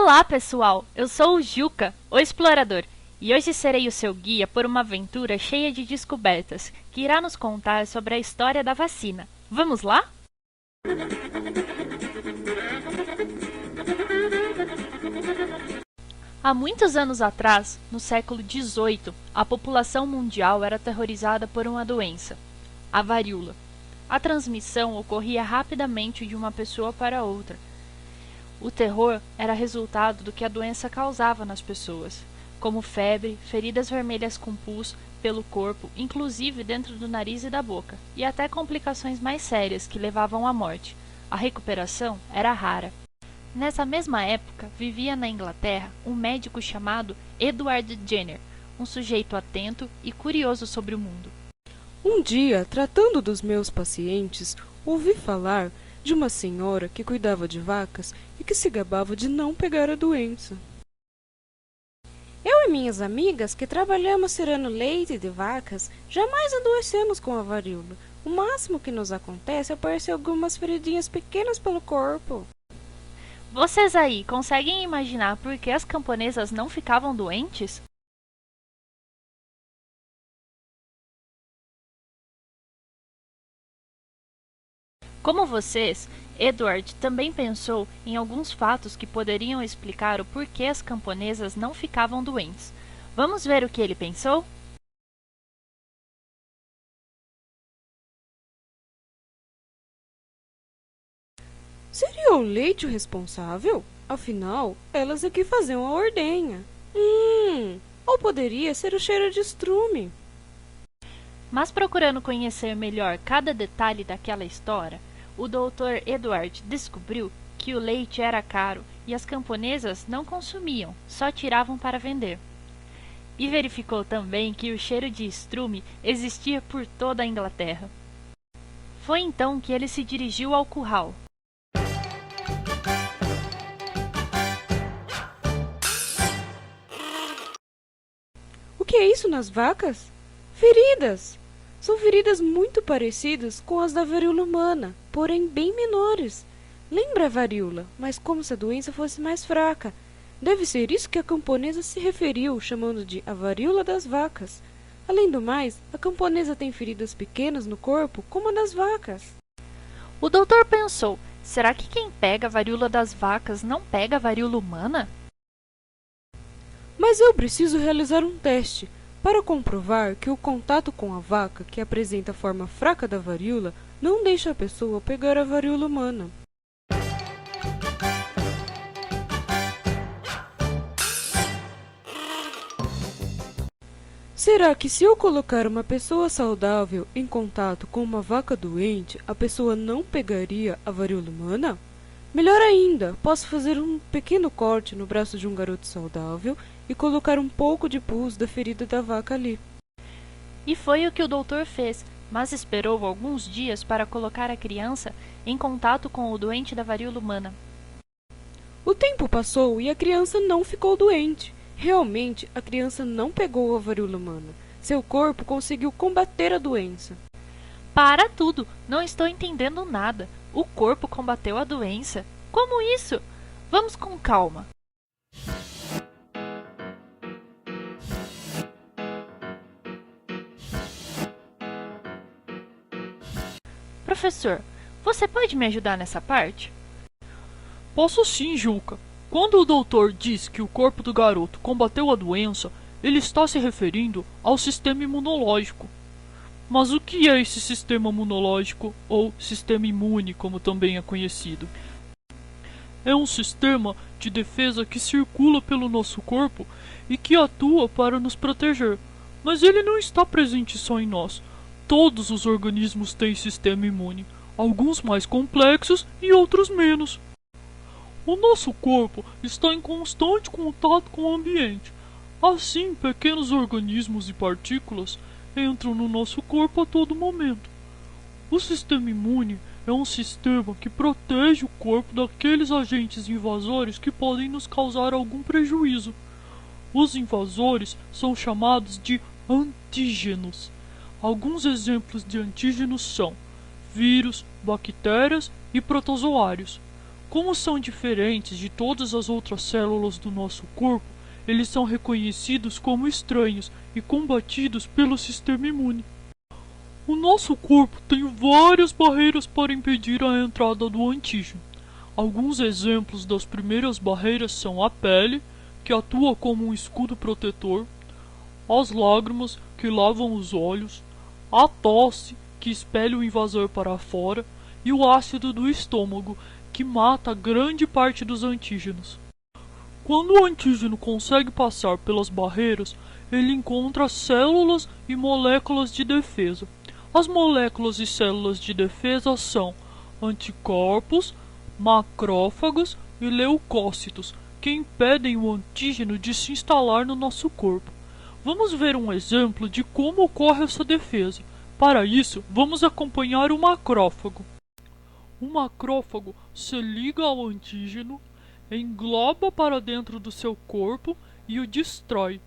Olá, pessoal! Eu sou o Juca, o explorador, e hoje serei o seu guia por uma aventura cheia de descobertas, que irá nos contar sobre a história da vacina. Vamos lá? Há muitos anos atrás, no século XVIII, a população mundial era aterrorizada por uma doença, a varíola. A transmissão ocorria rapidamente de uma pessoa para outra. O terror era resultado do que a doença causava nas pessoas, como febre, feridas vermelhas com pus pelo corpo, inclusive dentro do nariz e da boca, e até complicações mais sérias que levavam à morte. A recuperação era rara. Nessa mesma época, vivia na Inglaterra um médico chamado Edward Jenner, um sujeito atento e curioso sobre o mundo. Um dia, tratando dos meus pacientes, ouvi falar de uma senhora que cuidava de vacas e que se gabava de não pegar a doença. Eu e minhas amigas, que trabalhamos tirando leite de vacas, jamais adoecemos com a varíola. O máximo que nos acontece é aparecer algumas feridinhas pequenas pelo corpo. Vocês aí conseguem imaginar por que as camponesas não ficavam doentes? Como vocês, Edward também pensou em alguns fatos que poderiam explicar o porquê as camponesas não ficavam doentes. Vamos ver o que ele pensou? Seria o leite o responsável? Afinal, elas é que faziam a ordenha. Ou poderia ser o cheiro de estrume. Mas procurando conhecer melhor cada detalhe daquela história, o Dr. Edward descobriu que o leite era caro e as camponesas não consumiam, só tiravam para vender. E verificou também que o cheiro de estrume existia por toda a Inglaterra. Foi então que ele se dirigiu ao curral. O que é isso nas vacas? Feridas! São feridas muito parecidas com as da varíola humana, porém bem menores. Lembra a varíola, mas como se a doença fosse mais fraca. Deve ser isso que a camponesa se referiu, chamando de a varíola das vacas. Além do mais, a camponesa tem feridas pequenas no corpo, como a das vacas. O doutor pensou, será que quem pega a varíola das vacas não pega a varíola humana? Mas eu preciso realizar um teste para comprovar que o contato com a vaca, que apresenta a forma fraca da varíola, não deixa a pessoa pegar a varíola humana. Será que se eu colocar uma pessoa saudável em contato com uma vaca doente, a pessoa não pegaria a varíola humana? Melhor ainda, posso fazer um pequeno corte no braço de um garoto saudável e colocar um pouco de pus da ferida da vaca ali. E foi o que o doutor fez, mas esperou alguns dias para colocar a criança em contato com o doente da varíola humana. O tempo passou e a criança não ficou doente. Realmente, a criança não pegou a varíola humana. Seu corpo conseguiu combater a doença. Para tudo! Não estou entendendo nada. O corpo combateu a doença? Como isso? Vamos com calma. Professor, você pode me ajudar nessa parte? Posso sim, Juca. Quando o doutor diz que o corpo do garoto combateu a doença, ele está se referindo ao sistema imunológico. Mas o que é esse sistema imunológico, ou sistema imune, como também é conhecido? É um sistema de defesa que circula pelo nosso corpo e que atua para nos proteger. Mas ele não está presente só em nós. Todos os organismos têm sistema imune, alguns mais complexos e outros menos. O nosso corpo está em constante contato com o ambiente. Assim, pequenos organismos e partículas entram no nosso corpo a todo momento. O sistema imune é um sistema que protege o corpo daqueles agentes invasores que podem nos causar algum prejuízo. Os invasores são chamados de antígenos. Alguns exemplos de antígenos são vírus, bactérias e protozoários. Como são diferentes de todas as outras células do nosso corpo, eles são reconhecidos como estranhos e combatidos pelo sistema imune. O nosso corpo tem várias barreiras para impedir a entrada do antígeno. Alguns exemplos das primeiras barreiras são a pele, que atua como um escudo protetor, as lágrimas, que lavam os olhos, a tosse, que expele o invasor para fora, e o ácido do estômago, que mata grande parte dos antígenos. Quando o antígeno consegue passar pelas barreiras, ele encontra células e moléculas de defesa. As moléculas e células de defesa são anticorpos, macrófagos e leucócitos, que impedem o antígeno de se instalar no nosso corpo. Vamos ver um exemplo de como ocorre essa defesa. Para isso, vamos acompanhar o macrófago. O macrófago se liga ao antígeno, engloba para dentro do seu corpo e o destrói.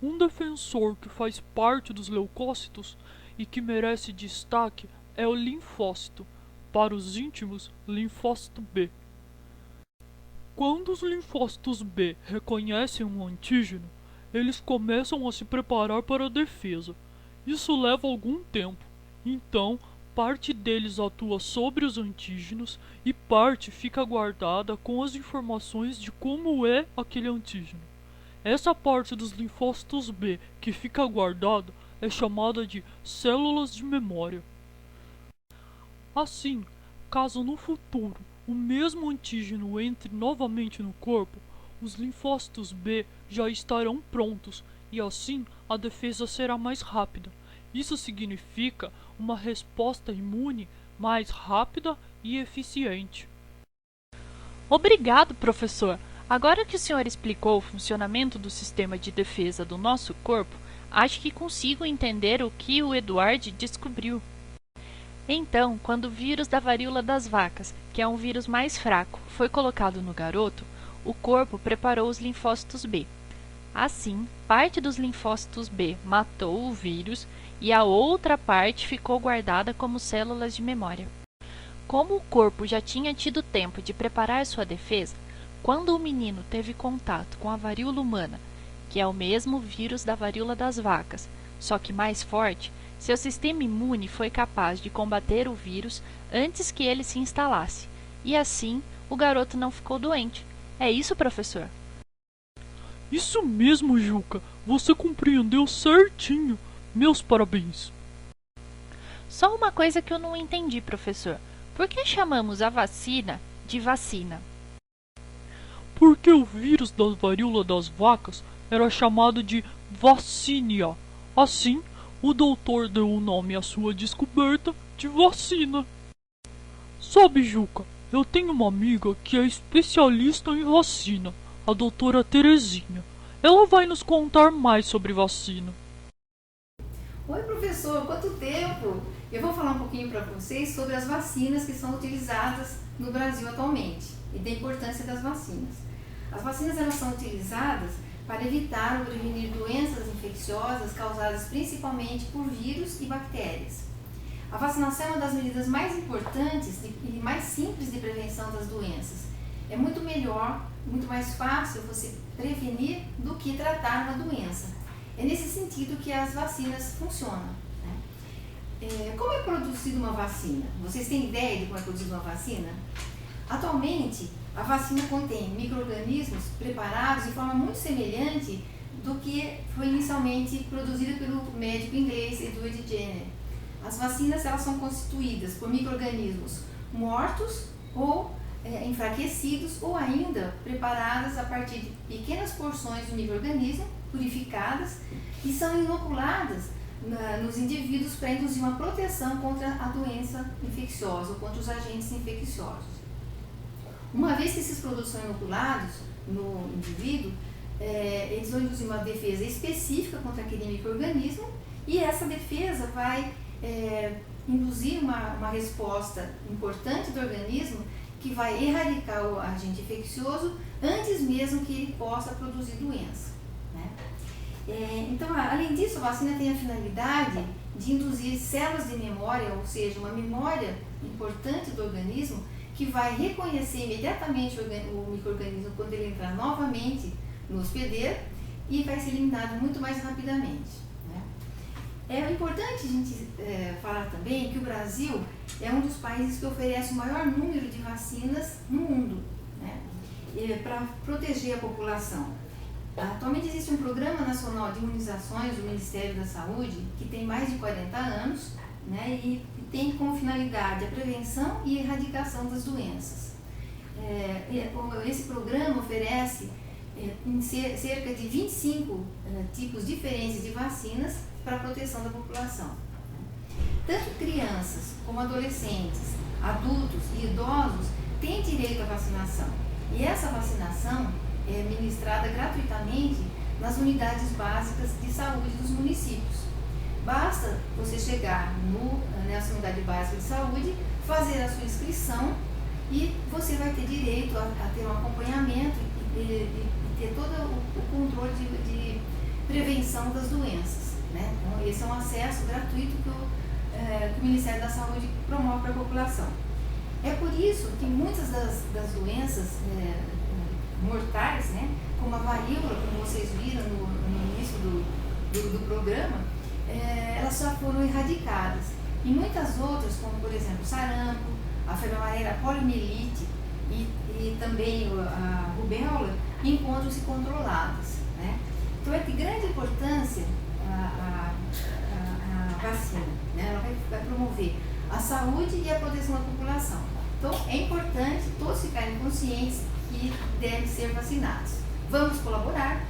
Um defensor que faz parte dos leucócitos e que merece destaque é o linfócito, para os íntimos, linfócito B. Quando os linfócitos B reconhecem um antígeno, eles começam a se preparar para a defesa. Isso leva algum tempo, então parte deles atua sobre os antígenos e parte fica guardada com as informações de como é aquele antígeno. Essa parte dos linfócitos B que fica guardada é chamada de células de memória. Assim, caso no futuro o mesmo antígeno entre novamente no corpo, os linfócitos B já estarão prontos e assim a defesa será mais rápida. Isso significa uma resposta imune mais rápida e eficiente. Obrigado, professor! Agora que o senhor explicou o funcionamento do sistema de defesa do nosso corpo, acho que consigo entender o que o Eduardo descobriu. Então, quando o vírus da varíola das vacas, que é um vírus mais fraco, foi colocado no garoto, o corpo preparou os linfócitos B. Assim, parte dos linfócitos B matou o vírus e a outra parte ficou guardada como células de memória. Como o corpo já tinha tido tempo de preparar sua defesa, quando o menino teve contato com a varíola humana, que é o mesmo vírus da varíola das vacas, só que mais forte, seu sistema imune foi capaz de combater o vírus antes que ele se instalasse, e assim o garoto não ficou doente. É isso, professor? Isso mesmo, Juca. Você compreendeu certinho. Meus parabéns. Só uma coisa que eu não entendi, professor. Por que chamamos a vacina de vacina? Porque o vírus da varíola das vacas era chamado de vacínia. Assim, o doutor deu o nome à sua descoberta de vacina. Sabe, Juca, eu tenho uma amiga que é especialista em vacina, a doutora Terezinha. Ela vai nos contar mais sobre vacina. Oi, professor, quanto tempo? Eu vou falar um pouquinho para vocês sobre as vacinas que são utilizadas no Brasil atualmente e da importância das vacinas. As vacinas elas são utilizadas para evitar ou prevenir doenças infecciosas causadas principalmente por vírus e bactérias. A vacinação é uma das medidas mais importantes e mais simples de prevenção das doenças. É muito melhor, muito mais fácil você prevenir do que tratar uma doença. É nesse sentido que as vacinas funcionam, né? Como é produzida uma vacina? Vocês têm ideia de como é produzida uma vacina? Atualmente, a vacina contém micro-organismos preparados de forma muito semelhante do que foi inicialmente produzida pelo médico inglês Edward Jenner. As vacinas elas são constituídas por micro-organismos mortos ou enfraquecidos ou ainda preparadas a partir de pequenas porções do micro-organismo purificadas e são inoculadas nos indivíduos para induzir uma proteção contra a doença infecciosa ou contra os agentes infecciosos. Uma vez que esses produtos são inoculados no indivíduo, eles vão induzir uma defesa específica contra aquele micro-organismo e essa defesa vai induzir uma resposta importante do organismo que vai erradicar o agente infeccioso antes mesmo que ele possa produzir doença, né? Então, além disso, a vacina tem a finalidade de induzir células de memória, ou seja, uma memória importante do organismo que vai reconhecer imediatamente o micro-organismo quando ele entrar novamente no hospedeiro e vai ser eliminado muito mais rapidamente. É importante a gente falar também que o Brasil é um dos países que oferece o maior número de vacinas no mundo, né, para proteger a população. Atualmente existe um Programa Nacional de Imunizações do Ministério da Saúde que tem mais de 40 anos, né, e tem como finalidade a prevenção e erradicação das doenças. Esse programa oferece cerca de 25 tipos diferentes de vacinas para a proteção da população. Tanto crianças como adolescentes, adultos e idosos têm direito à vacinação. E essa vacinação é ministrada gratuitamente nas unidades básicas de saúde dos municípios. Basta você chegar nessa unidade básica de saúde, fazer a sua inscrição e você vai ter direito a ter um acompanhamento e ter todo o controle de prevenção das doenças, né? Então, esse é um acesso gratuito que o Ministério da Saúde promove para a população. É por isso que muitas das doenças mortais, né, como a varíola, como vocês viram no início do programa, elas já foram erradicadas. E muitas outras, como por exemplo sarampo, a febre amarela, a poliomielite e também a rubéola, encontram-se controladas, né? Então é de grande importância a vacina, né? Ela vai promover a saúde e a proteção da população. Então é importante todos ficarem conscientes que devem ser vacinados. Vamos colaborar?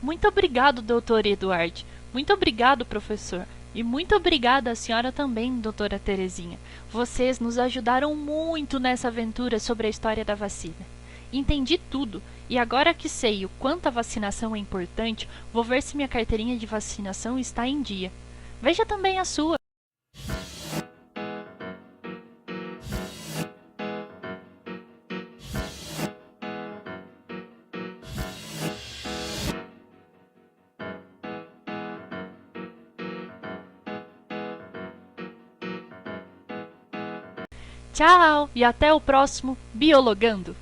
Muito obrigado, doutor Eduardo. Muito obrigado, professor. E muito obrigada à senhora também, doutora Terezinha. Vocês nos ajudaram muito nessa aventura sobre a história da vacina. Entendi tudo, e agora que sei o quanto a vacinação é importante, vou ver se minha carteirinha de vacinação está em dia. Veja também a sua. Tchau e até o próximo Biologando!